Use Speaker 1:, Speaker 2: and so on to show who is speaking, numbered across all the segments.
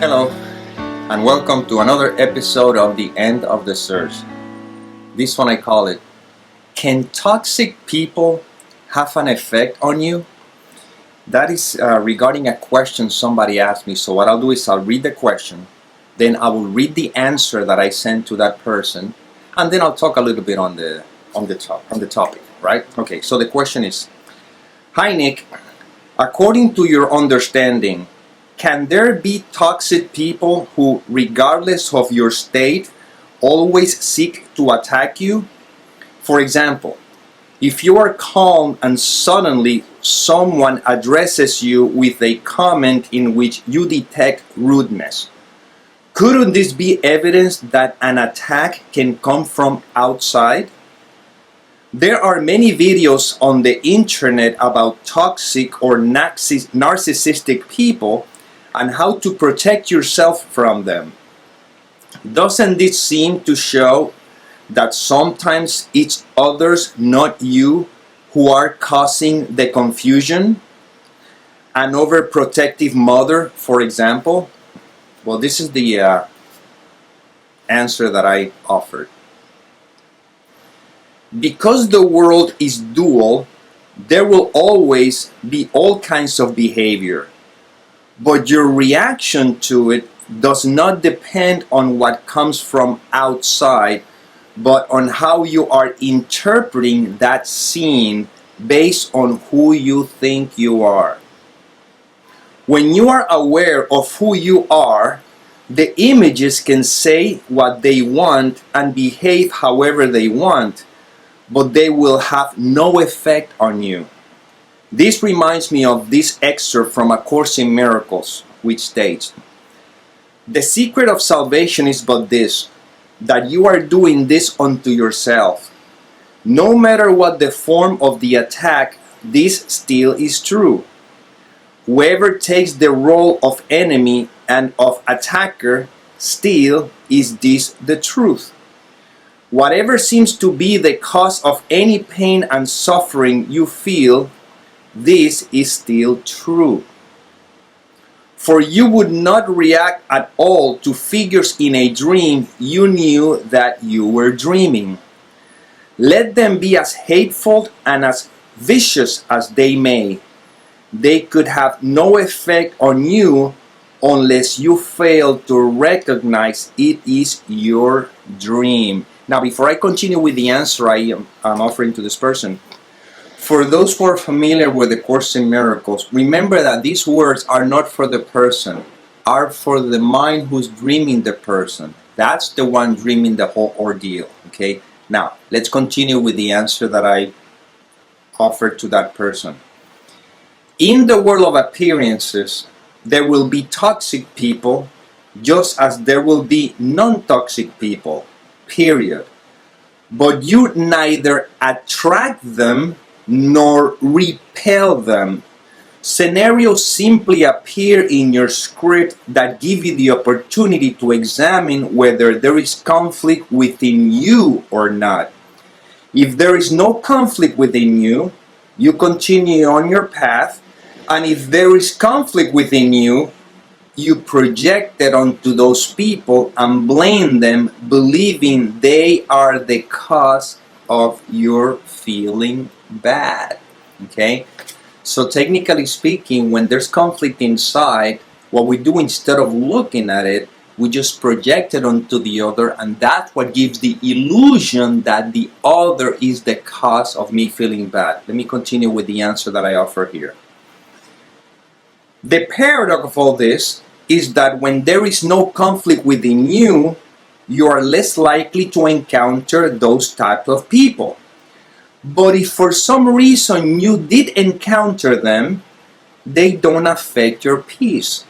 Speaker 1: Hello, and welcome to another episode of The End of the Search. This one I call it, Can Toxic People Have an Effect on You? That is regarding a question somebody asked me. So what I'll do is I'll read the question, then I will read the answer that I sent to that person, and then I'll talk a little bit on the topic, right? Okay, so the question is, Hi Nick, according to your understanding, can there be toxic people who, regardless of your state, always seek to attack you? For example, if you are calm and suddenly someone addresses you with a comment in which you detect rudeness, couldn't this be evidence that an attack can come from outside? There are many videos on the internet about toxic or narcissistic people and how to protect yourself from them. Doesn't this seem to show that sometimes it's others, not you, who are causing the confusion? An overprotective mother, for example? Well, this is the answer that I offered. Because the world is dual, there will always be all kinds of behavior. But your reaction to it does not depend on what comes from outside, but on how you are interpreting that scene based on who you think you are. When you are aware of who you are, the images can say what they want and behave however they want, but they will have no effect on you. This reminds me of this excerpt from A Course in Miracles, which states, "The secret of salvation is but this, that you are doing this unto yourself. No matter what the form of the attack, this still is true. Whoever takes the role of enemy and of attacker, still is this the truth. Whatever seems to be the cause of any pain and suffering you feel, this is still true. For you would not react at all to figures in a dream you knew that you were dreaming. Let them be as hateful and as vicious as they may. They could have no effect on you unless you fail to recognize it is your dream." Now, before I continue with the answer I am offering to this person, for those who are familiar with the Course in Miracles, remember that these words are not for the person, are for the mind who's dreaming the person. That's the one dreaming the whole ordeal, okay? Now, let's continue with the answer that I offered to that person. In the world of appearances, there will be toxic people just as there will be non-toxic people, period. But you neither attract them nor repel them. Scenarios simply appear in your script that give you the opportunity to examine whether there is conflict within you or not. If there is no conflict within you, you continue on your path, and if there is conflict within you, you project it onto those people and blame them, believing they are the cause of your feeling bad. Okay? So technically speaking, when there's conflict inside, what we do, instead of looking at it, we just project it onto the other, and that's what gives the illusion that the other is the cause of me feeling bad. Let me continue with the answer that I offer here. The paradox of all this is that when there is no conflict within you, you are less likely to encounter those types of people. But if for some reason you did encounter them, they don't affect your peace.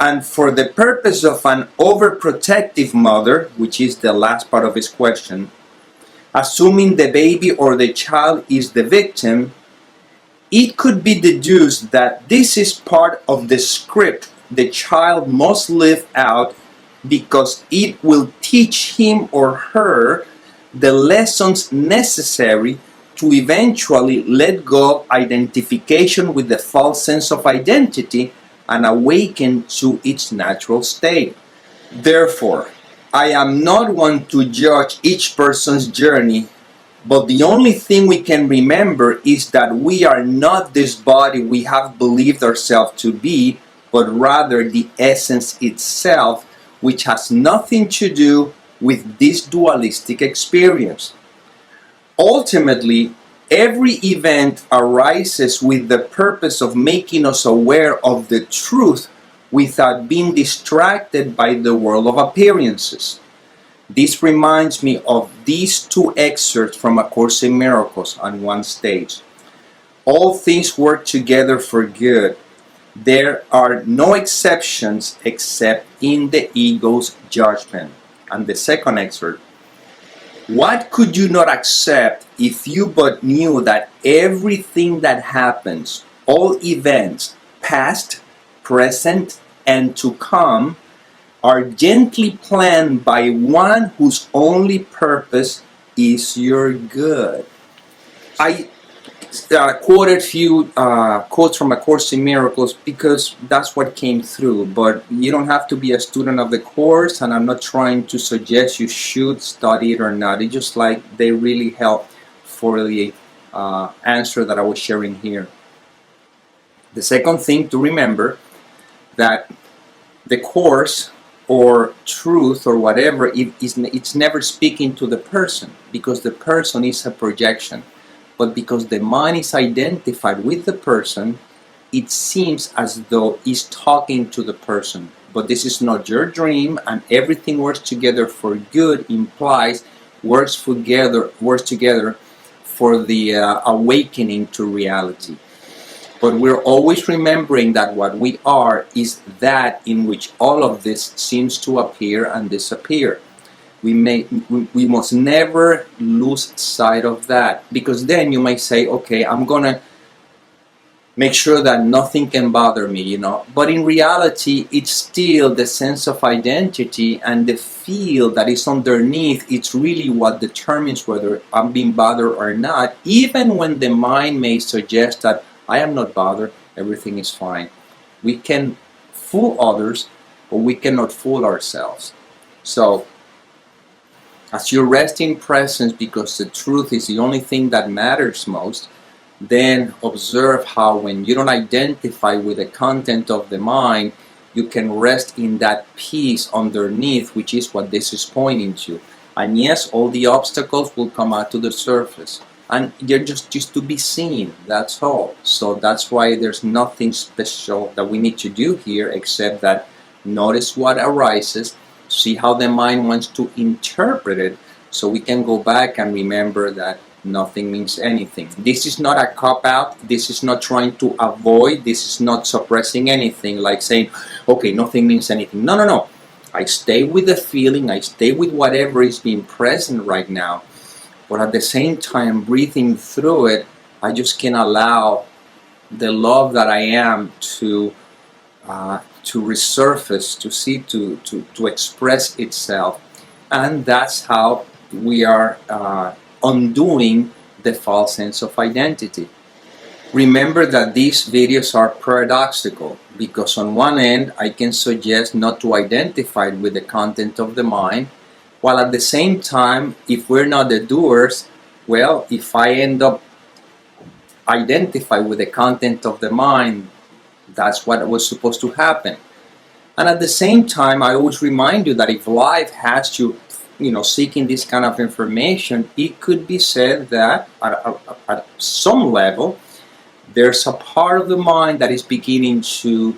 Speaker 1: And for the purpose of an overprotective mother, which is the last part of his question, assuming the baby or the child is the victim, it could be deduced that this is part of the script the child must live out, because it will teach him or her the lessons necessary to eventually let go of identification with the false sense of identity and awaken to its natural state. Therefore, I am not one to judge each person's journey, but the only thing we can remember is that we are not this body we have believed ourselves to be, but rather the essence itself, which has nothing to do with this dualistic experience. Ultimately, every event arises with the purpose of making us aware of the truth without being distracted by the world of appearances. This reminds me of these two excerpts from A Course in Miracles on one stage. All things work together for good. There are no exceptions except in the ego's judgment. And the second excerpt. What could you not accept if you but knew that everything that happens, all events, past, present, and to come, are gently planned by one whose only purpose is your good? I quoted a few quotes from A Course in Miracles because that's what came through, but you don't have to be a student of the Course, and I'm not trying to suggest you should study it or not. It's just like they really help for the answer that I was sharing here. The second thing to remember, that the Course or truth or whatever, it's never speaking to the person, because the person is a projection. But because the mind is identified with the person, it seems as though it's talking to the person. But this is not your dream, and everything works together for good implies works together for the awakening to reality. But we're always remembering that what we are is that in which all of this seems to appear and disappear. We must never lose sight of that, because then you might say, okay, I'm gonna make sure that nothing can bother me, you know. But in reality, it's still the sense of identity and the feel that is underneath. It's really what determines whether I'm being bothered or not, even when the mind may suggest that I am not bothered, everything is fine. We can fool others, but we cannot fool ourselves. So, as you rest in presence, because the truth is the only thing that matters most, then observe how when you don't identify with the content of the mind, you can rest in that peace underneath, which is what this is pointing to. And yes, all the obstacles will come out to the surface, and they're just to be seen, that's all. So that's why there's nothing special that we need to do here, except that notice what arises, see how the mind wants to interpret it, so we can go back and remember that nothing means anything. This is not a cop-out, this is not trying to avoid, this is not suppressing anything, like saying, okay, nothing means anything. No, no, no. I stay with the feeling, I stay with whatever is being present right now, but at the same time, breathing through it, I just can allow the love that I am to resurface, to see, to express itself. And that's how we are undoing the false sense of identity. Remember that these videos are paradoxical, because on one end I can suggest not to identify with the content of the mind, while at the same time, if we're not the doers, well, if I end up identify with the content of the mind, that's what was supposed to happen. And at the same time, I always remind you that if life has you, seeking this kind of information, it could be said that at some level, there's a part of the mind that is beginning to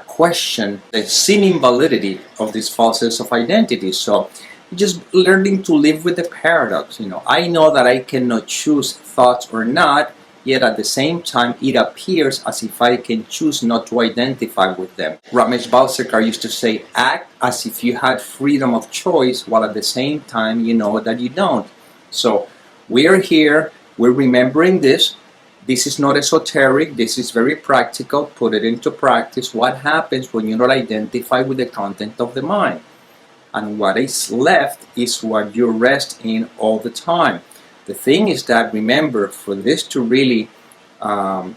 Speaker 1: question the seeming validity of this false sense of identity. So, just learning to live with the paradox. I know that I cannot choose thoughts or not, yet at the same time, it appears as if I can choose not to identify with them. Ramesh Balsekar used to say, act as if you had freedom of choice, while at the same time, you know that you don't. So, we're here, we're remembering this. This is not esoteric, this is very practical. Put it into practice. What happens when you don't identify with the content of the mind? And what is left is what you rest in all the time. The thing is that, remember, for this to really have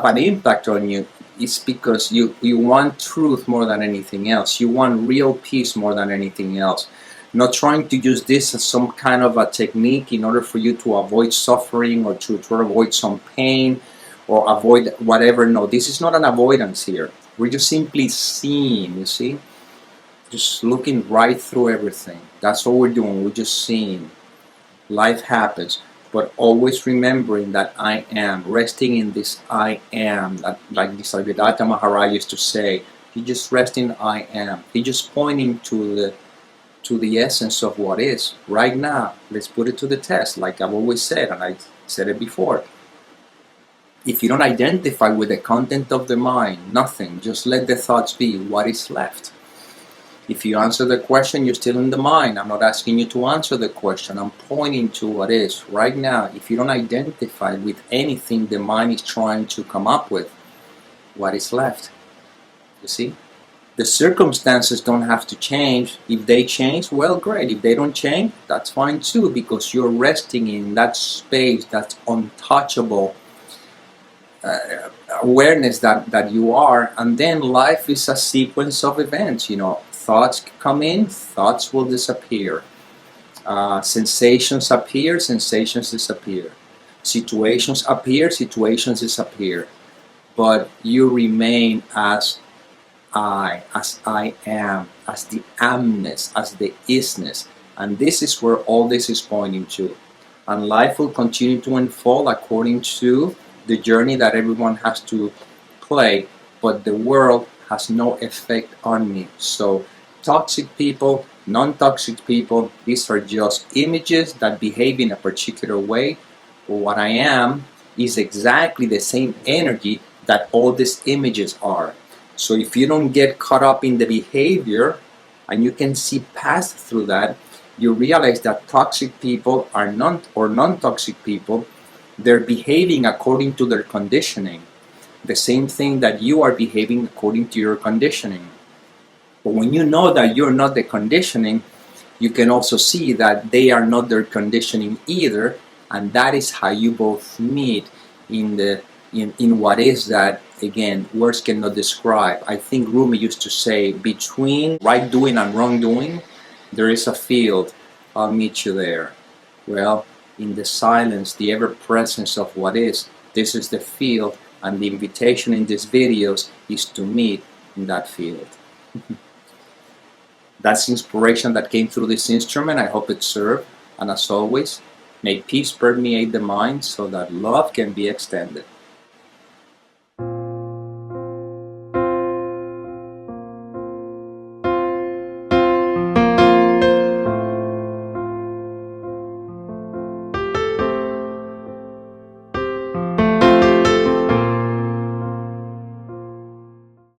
Speaker 1: an impact on you, it's because you want truth more than anything else. You want real peace more than anything else. Not trying to use this as some kind of a technique in order for you to avoid suffering or to avoid some pain or avoid whatever. No, this is not an avoidance here. We're just simply seeing, you see? Just looking right through everything. That's what we're doing. We're just seeing. Life happens. But always remembering that I am, resting in this I am, that, like Nisargadatta Maharaj used to say, he just rest in I am. He just pointing to the essence of what is. Right now, let's put it to the test, like I've always said, and I said it before. If you don't identify with the content of the mind, nothing, just let the thoughts be, what is left? If you answer the question, you're still in the mind. I'm not asking you to answer the question. I'm pointing to what is. Right now, if you don't identify with anything the mind is trying to come up with, what is left? You see? The circumstances don't have to change. If they change, well, great. If they don't change, that's fine too, because you're resting in that space, that untouchable awareness that you are. And then life is a sequence of events, you know. Thoughts come in, thoughts will disappear. Sensations appear, sensations disappear. Situations appear, situations disappear. But you remain as I am, as the amness, as the isness. And this is where all this is pointing to. And life will continue to unfold according to the journey that everyone has to play. But the world has no effect on me. So toxic people, non-toxic people, these are just images that behave in a particular way. What I am is exactly the same energy that all these images are. So if you don't get caught up in the behavior and you can see past through that, you realize that toxic people are non-toxic people, they're behaving according to their conditioning. The same thing that you are behaving according to your conditioning. But when you know that you're not the conditioning, you can also see that they are not their conditioning either, and that is how you both meet in what is that, again, words cannot describe. I think Rumi used to say, between right doing and wrong doing, there is a field. I'll meet you there. Well, in the silence, the ever-presence of what is, this is the field, and the invitation in these videos is to meet in that field. That's inspiration that came through this instrument. I hope it served. And as always, may peace permeate the mind so that love can be extended.